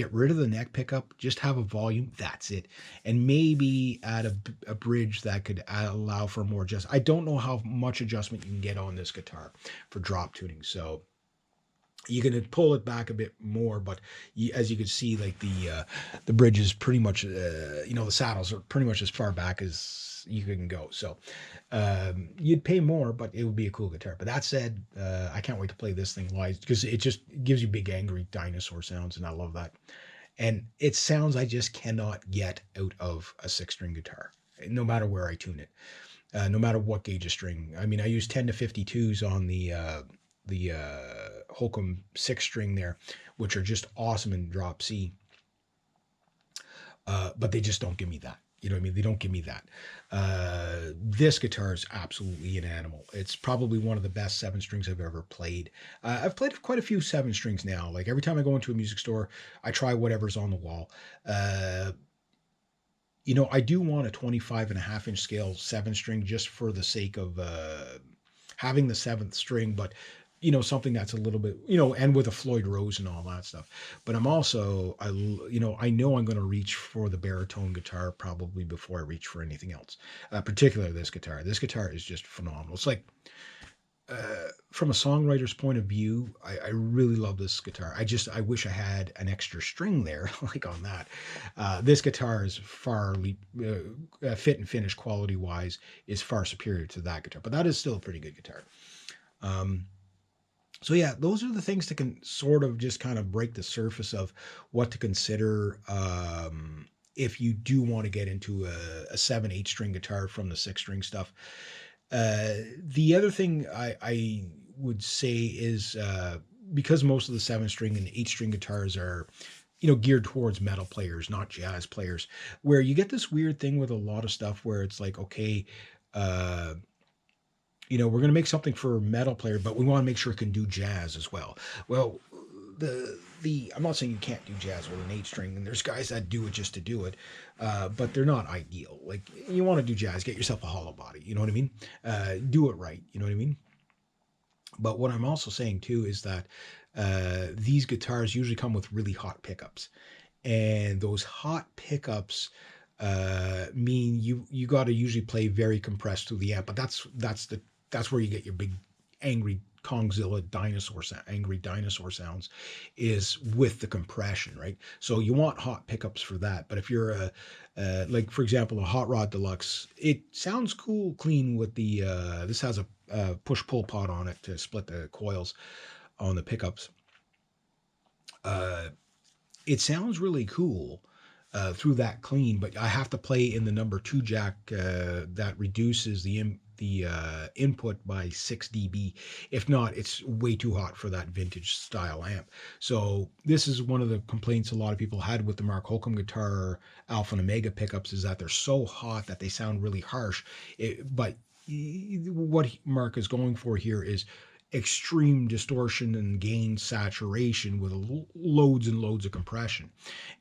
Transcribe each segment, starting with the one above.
get rid of the neck pickup, just have a volume, that's it. And maybe add a bridge that could allow for more adjust. I don't know how much adjustment you can get on this guitar for drop tuning. So you can pull it back a bit more, but as you can see, like the bridge is pretty much, the saddles are pretty much as far back as you can go. So you'd pay more, but it would be a cool guitar. But that said, I can't wait to play this thing live because it just gives you big angry dinosaur sounds, and I love that. And it sounds I just cannot get out of a six-string guitar, no matter where I tune it, no matter what gauge of string. I mean, I use 10 to 52s on the Holcomb six string there, which are just awesome in drop C. But they just don't give me that. You know what I mean? They don't give me that. This guitar is absolutely an animal. It's probably one of the best seven strings I've ever played. I've played quite a few seven strings now. Like every time I go into a music store, I try whatever's on the wall. I do want a 25.5 inch scale seven string just for the sake of having the seventh string, but something that's a little bit, and with a Floyd Rose and all that stuff. But I'm also, I know I'm going to reach for the baritone guitar probably before I reach for anything else. Particularly this guitar. This guitar is just phenomenal. It's like, from a songwriter's point of view, I really love this guitar. I wish I had an extra string there, like on that. This guitar is far, fit and finish quality wise, is far superior to that guitar. But that is still a pretty good guitar. So yeah, those are the things that can sort of just kind of break the surface of what to consider if you do want to get into a 7/8 string guitar from the six string stuff. The other thing I would say is because most of the seven string and eight string guitars are geared towards metal players, not jazz players, where you get this weird thing with a lot of stuff where it's like, okay, we're going to make something for a metal player, but we want to make sure it can do jazz as well. Well, I'm not saying you can't do jazz with an eight string, and there's guys that do it just to do it, but they're not ideal. Like you want to do jazz, get yourself a hollow body. You know what I mean? Do it right. You know what I mean? But what I'm also saying too is that these guitars usually come with really hot pickups, and those hot pickups mean you got to usually play very compressed through the amp. But that's where you get your big angry Kongzilla angry dinosaur sounds, is with the compression, right? So you want hot pickups for that. But if you're like for example, a Hot Rod Deluxe, it sounds cool, clean with the this has a push pull pot on it to split the coils on the pickups. It sounds really cool through that clean, but I have to play in the number 2 jack that reduces the input by 6 dB. If not, it's way too hot for that vintage style amp. So this is one of the complaints a lot of people had with the Mark Holcomb guitar Alpha and Omega pickups, is that they're so hot that they sound really harsh. But what Mark is going for here is extreme distortion and gain saturation with loads and loads of compression.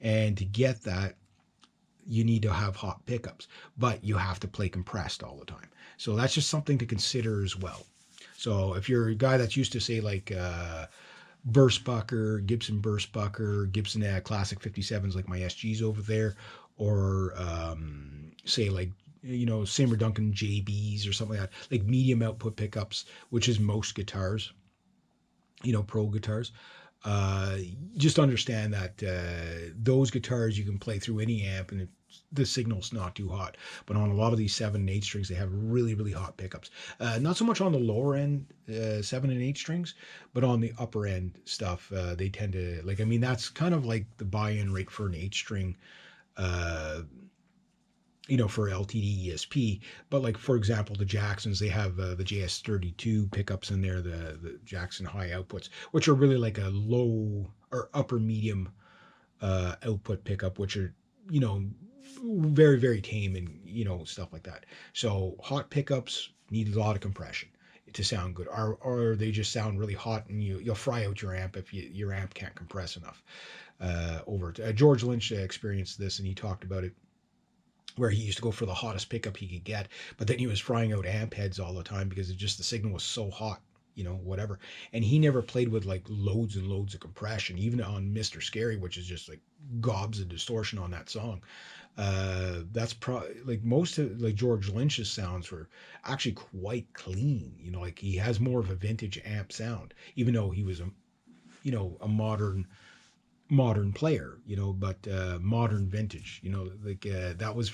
And to get that, you need to have hot pickups, but you have to play compressed all the time. So that's just something to consider as well. So if you're a guy that's used to say like Burstbucker, Gibson Burstbucker, Gibson Classic 57s like my SGs over there, or say like Seymour Duncan JBs or something like that, like medium output pickups, which is most guitars, pro guitars. Just understand that those guitars you can play through any amp and the signal's not too hot. But on a lot of these 7 and 8 strings, they have really, really hot pickups. Not so much on the lower end 7 and 8 strings, but on the upper end stuff, they tend to, that's kind of like the buy-in rate for an 8 string for LTD ESP. But like, for example, the Jacksons, they have the JS32 pickups in there, the Jackson high outputs, which are really like a low or upper medium output pickup, which are, very, very tame and, stuff like that. So hot pickups need a lot of compression to sound good, or they just sound really hot and you'll fry out your amp if your amp can't compress enough. George Lynch experienced this, and he talked about it, where he used to go for the hottest pickup he could get, but then he was frying out amp heads all the time because the signal was so hot, you know, whatever. And he never played with like loads and loads of compression, even on Mr. Scary, which is just like gobs of distortion on that song. That's probably like most of like George Lynch's sounds were actually quite clean. You know, like he has more of a vintage amp sound, even though he was a, you know, a modern player, you know, but modern vintage, you know, like that was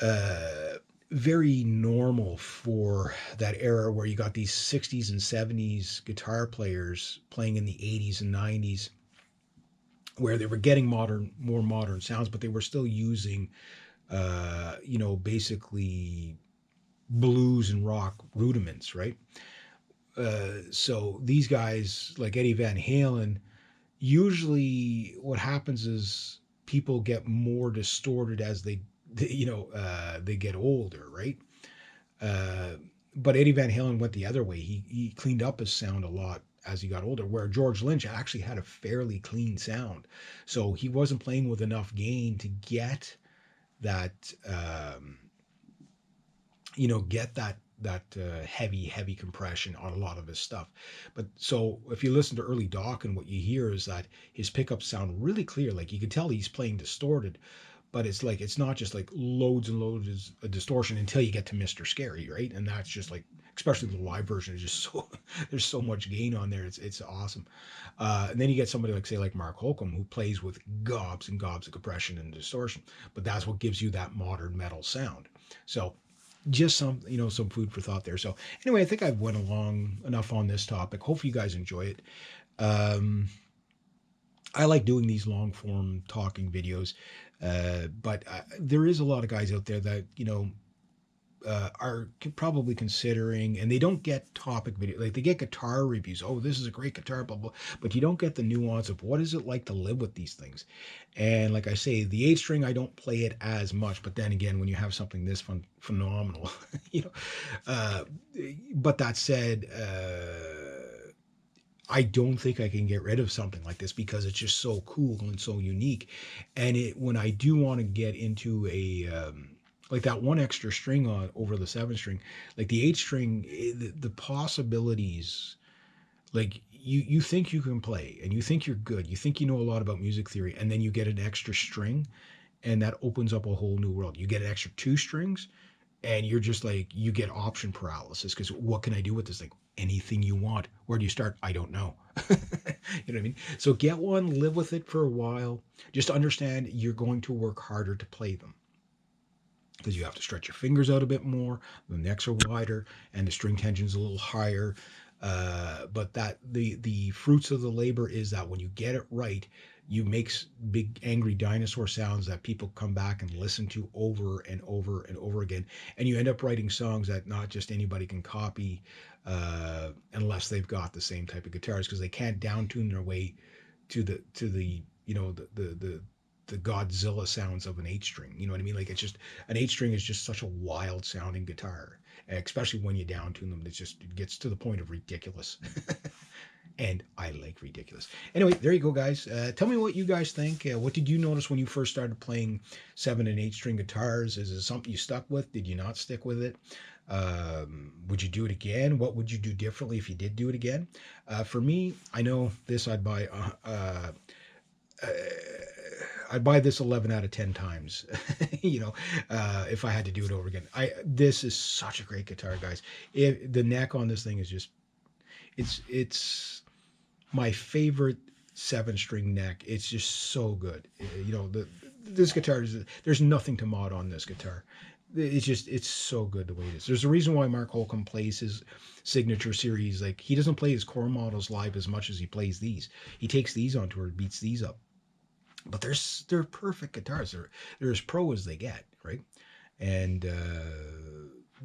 uh, very normal for that era where you got these 60s and 70s guitar players playing in the 80s and 90s where they were getting more modern sounds, but they were still using, you know, basically blues and rock rudiments, right? So these guys like Eddie Van Halen, usually what happens is people get more distorted as you know, they get older, right? Uh, but Eddie Van Halen went the other way. He cleaned up his sound a lot as he got older, where George Lynch actually had a fairly clean sound. So he wasn't playing with enough gain to get that, you know, get that heavy compression on a lot of his stuff. But so if you listen to early Doc, and what you hear is that his pickups sound really clear. Like you can tell he's playing distorted, but it's like it's not just like loads and loads of distortion until you get to Mr. Scary, right? And that's just like, especially the live version is just so there's so much gain on there. It's awesome. And then you get somebody like say like Mark Holcomb, who plays with gobs and gobs of compression and distortion, but that's what gives you that modern metal sound. So just some, you know, some food for thought there. So anyway, I think I've went along enough on this topic. Hopefully you guys enjoy it. Um, I like doing these long form talking videos, but there is a lot of guys out there that, you know, are probably considering, and they don't get topic video, like they get guitar reviews. Oh, this is a great guitar, blah blah. But you don't get the nuance of what is it like to live with these things. And like I say, the 8 string, I don't play it as much. But then again, when you have something this phenomenal, you know. Uh, but that said, I don't think I can get rid of something like this because it's just so cool and so unique. And it when I do want to get into a like that one extra string on over the 7 string, like the 8 string, the possibilities, like you think you can play and you think you're good, you think you know a lot about music theory, and then you get an extra string, and that opens up a whole new world. You get an extra 2 strings, and you're just like you get option paralysis because what can I do with this thing? Anything you want. Where do you start? I don't know. You know what I mean? So get one, live with it for a while. Just understand you're going to work harder to play them because you have to stretch your fingers out a bit more. The necks are wider, and the string tension's a little higher. But that the fruits of the labor is that when you get it right, you make big angry dinosaur sounds that people come back and listen to over and over and over again, and you end up writing songs that not just anybody can copy, unless they've got the same type of guitars, because they can't down tune their way to the you know the Godzilla sounds of an 8 string. You know what I mean? Like it's just an 8 string is just such a wild sounding guitar, especially when you down tune them. It gets to the point of ridiculous. And I like ridiculous. Anyway, there you go, guys. Tell me what you guys think. What did you notice when you first started playing 7 and 8 string guitars? Is it something you stuck with? Did you not stick with it? Would you do it again? What would you do differently if you did do it again? For me, I know this. I'd buy this 11 out of 10 times, you know, if I had to do it over again. This is such a great guitar, guys. The neck on this thing is just, it's my favorite 7 string neck. It's just so good. You know, this guitar there's nothing to mod on this guitar. It's so good the way it is. There's a reason why Mark Holcomb plays his signature series. Like he doesn't play his core models live as much as he plays these. He takes these on tour, beats these up. But they're perfect guitars. They're as pro as they get, right? And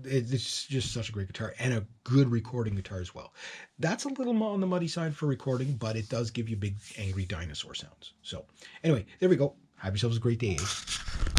it's just such a great guitar and a good recording guitar as well. That's a little on the muddy side for recording, but it does give you big angry dinosaur sounds. So anyway, there we go. Have yourselves a great day.